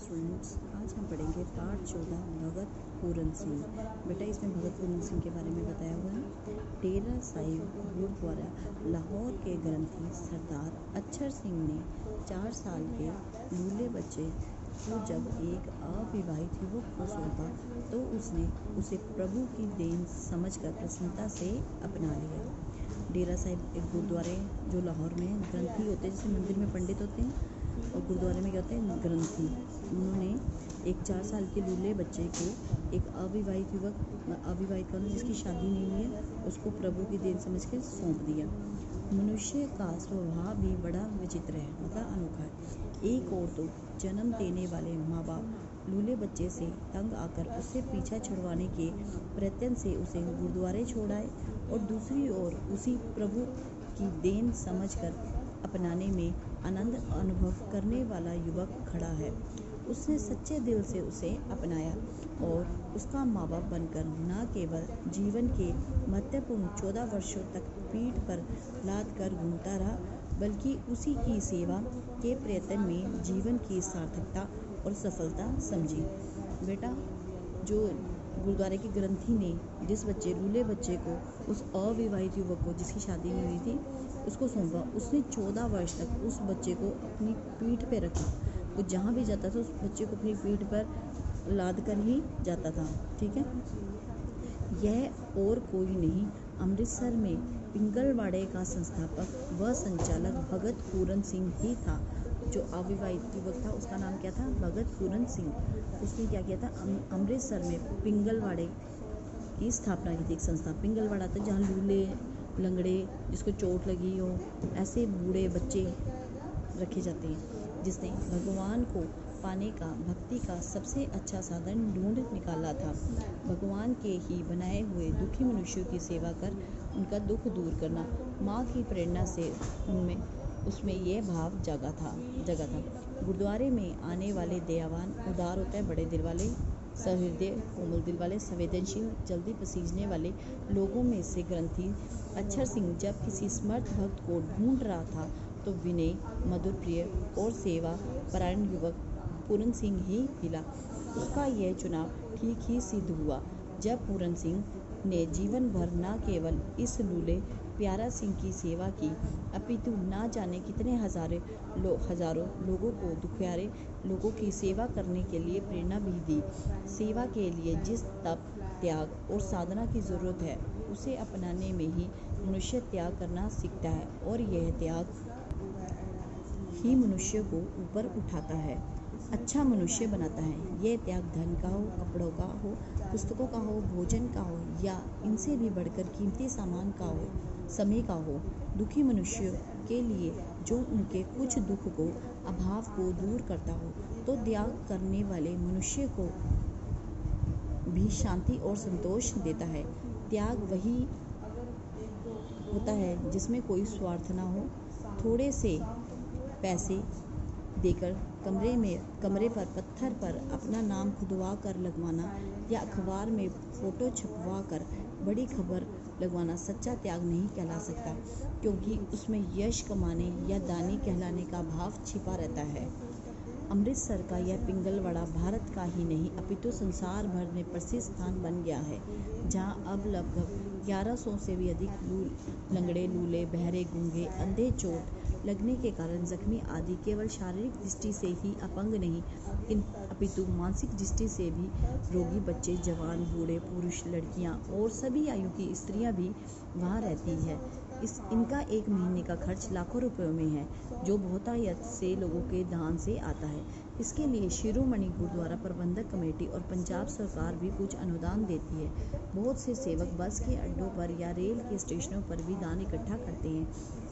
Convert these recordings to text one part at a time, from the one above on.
Students, आज हम पढ़ेंगे पाठ 14 भगत पूरन सिंह। बेटा इसमें भगत पूरन सिंह के बारे में बताया हुआ है। डेरा साहिब गुरुद्वारा लाहौर के ग्रंथी सरदार अक्षर सिंह ने 4 साल के लूले बच्चे को जब एक अविवाहित युवक को सौंपा तो उसने उसे प्रभु की देन समझकर प्रसन्नता से अपना लिया। डेरा साहिब एक गुरुद्वारे जो लाहौर में ग्रंथी होते हैं, जैसे मंदिर में पंडित होते हैं और गुरुद्वारे में क्या होते हैं, ग्रंथी। उन्होंने एक 4 साल के लूले बच्चे को एक अविवाहित का जिसकी शादी नहीं हुई है, उसको प्रभु की देन समझ के सौंप दिया। मनुष्य का स्वभाव भी बड़ा विचित्र है, मतलब अनोखा है। एक और तो जन्म देने वाले माँ बाप लूले बच्चे से तंग आकर उससे पीछा छुड़वाने के प्रयत्न से उसे गुरुद्वारे छोड़ाए, और दूसरी ओर उसी प्रभु की देन समझकर अपनाने में आनंद अनुभव करने वाला युवक खड़ा है। उसने सच्चे दिल से उसे अपनाया और उसका माँ बाप बनकर न केवल जीवन के महत्वपूर्ण 14 वर्षों तक पीठ पर लाद कर घूमता रहा, बल्कि उसी की सेवा के प्रयत्न में जीवन की सार्थकता और सफलता समझी। बेटा, जो गुरुद्वारे के ग्रंथी ने जिस लूले बच्चे को, उस अविवाहित युवक को जिसकी शादी नहीं हुई थी, उसको सौंपा, उसने 14 वर्ष तक उस बच्चे को अपनी पीठ पे रखा। वो जहाँ भी जाता था उस बच्चे को अपनी पीठ पर लाद कर ही जाता था। ठीक है। यह और कोई नहीं, अमृतसर में पिंगलवाड़े का संस्थापक व संचालक भगत पूरन सिंह ही था। जो अविवाहित युवक था उसका नाम क्या था? भगत पूरन सिंह। उसने क्या किया था? अमृतसर में पिंगलवाड़े की स्थापना की थी। एक संस्था पिंगलवाड़ा था जहाँ लूले लंगड़े जिसको चोट लगी हो, ऐसे बूढ़े बच्चे रखे जाते हैं। जिसने भगवान को पाने का, भक्ति का सबसे अच्छा साधन ढूंढ निकाला था। भगवान के ही बनाए हुए दुखी मनुष्यों की सेवा कर उनका दुख दूर करना, माँ की प्रेरणा से उसमें यह भाव जगा था। गुरुद्वारे में आने वाले दयावान, उदार होते हैं, बड़े दिल वाले, सहृदय, कोमल दिल वाले, संवेदनशील, जल्दी पसीजने वाले लोगों में से ग्रंथी अक्षर सिंह जब किसी समर्थ भक्त को ढूंढ रहा था तो विनय, मधुर प्रिय और सेवा परायण युवक पूरन सिंह ही मिला। उसका यह चुनाव ठीक ही सिद्ध हुआ। जब पूरन सिंह ने जीवन भर न केवल इस लूले प्यारा सिंह की सेवा की, अपितु न जाने कितने हजारों लोगों को, दुखियारे लोगों की सेवा करने के लिए प्रेरणा भी दी। सेवा के लिए जिस तप, त्याग और साधना की जरूरत है, उसे अपनाने में ही मनुष्य त्याग करना सीखता है, और यह त्याग ही मनुष्य को ऊपर उठाता है, अच्छा मनुष्य बनाता है। यह त्याग धन का हो, कपड़ों का हो, पुस्तकों का हो, भोजन का हो, या इनसे भी बढ़कर कीमती सामान का हो, समय का हो। दुखी मनुष्य के लिए जो उनके कुछ दुख को, अभाव को दूर करता हो, तो त्याग करने वाले मनुष्य को भी शांति और संतोष देता है। त्याग वही होता है जिसमें कोई स्वार्थ ना हो। थोड़े से पैसे देकर कमरे पर पत्थर पर अपना नाम खुदवा कर लगवाना, या अखबार में फोटो छपवा कर बड़ी खबर लगवाना सच्चा त्याग नहीं कहला सकता, क्योंकि उसमें यश कमाने या दानी कहलाने का भाव छिपा रहता है। अमृतसर का यह पिंगलवाड़ा भारत का ही नहीं अपितु संसार भर में प्रसिद्ध स्थान बन गया है, जहां अब लगभग 1100 से भी अधिक लंगड़े, लूले, बहरे, गूंगे, अंधे, चोट लगने के कारण जख्मी आदि केवल शारीरिक दृष्टि से ही अपंग नहीं, अपितु मानसिक दृष्टि से भी रोगी बच्चे, जवान, बूढ़े, पुरुष, लड़कियां और सभी आयु की स्त्रियां भी वहां रहती है। इनका एक महीने का खर्च लाखों रुपयों में है, जो बहुतायत से लोगों के दान से आता है। इसके लिए शिरोमणि गुरुद्वारा प्रबंधक कमेटी और पंजाब सरकार भी कुछ अनुदान देती है। बहुत से सेवक बस के अड्डों पर या रेल के स्टेशनों पर भी दान इकट्ठा करते हैं।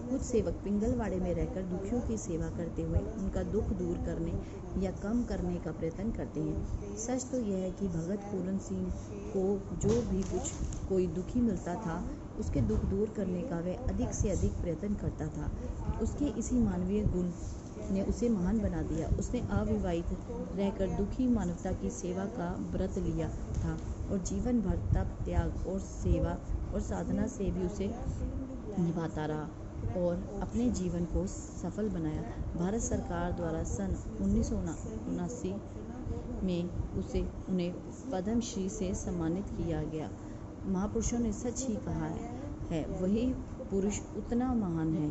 कुछ सेवक पिंगलवाड़े में रहकर दुखियों की सेवा करते हुए उनका दुख दूर करने या कम करने का प्रयत्न करते हैं। सच तो यह है कि भगत पूरन सिंह को जो भी कोई दुखी मिलता था, उसके दुख दूर करने का वह अधिक से अधिक प्रयत्न करता था। उसके इसी मानवीय गुण ने उसे महान बना दिया। उसने अविवाहित रहकर दुखी मानवता की सेवा का व्रत लिया था, और जीवन भर तप, त्याग और सेवा और साधना से भी उसे निभाता रहा। और अपने जीवन को सफल बनाया। भारत सरकार द्वारा सन 1979 में उन्हें पद्म श्री से सम्मानित किया गया। महापुरुषों ने सच ही कहा है, वही पुरुष उतना महान है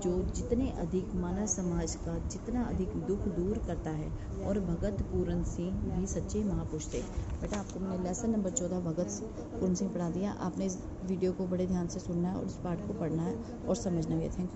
जो जितने अधिक मानव समाज का जितना अधिक दुख दूर करता है। और भगत पूरन सिंह भी सच्चे महापुरुष थे। बेटा, आपको मैंने लेसन नंबर 14 भगत पूरन सिंह पढ़ा दिया। आपने इस वीडियो को बड़े ध्यान से सुनना है और इस पाठ को पढ़ना है और समझना भी है। Thank you.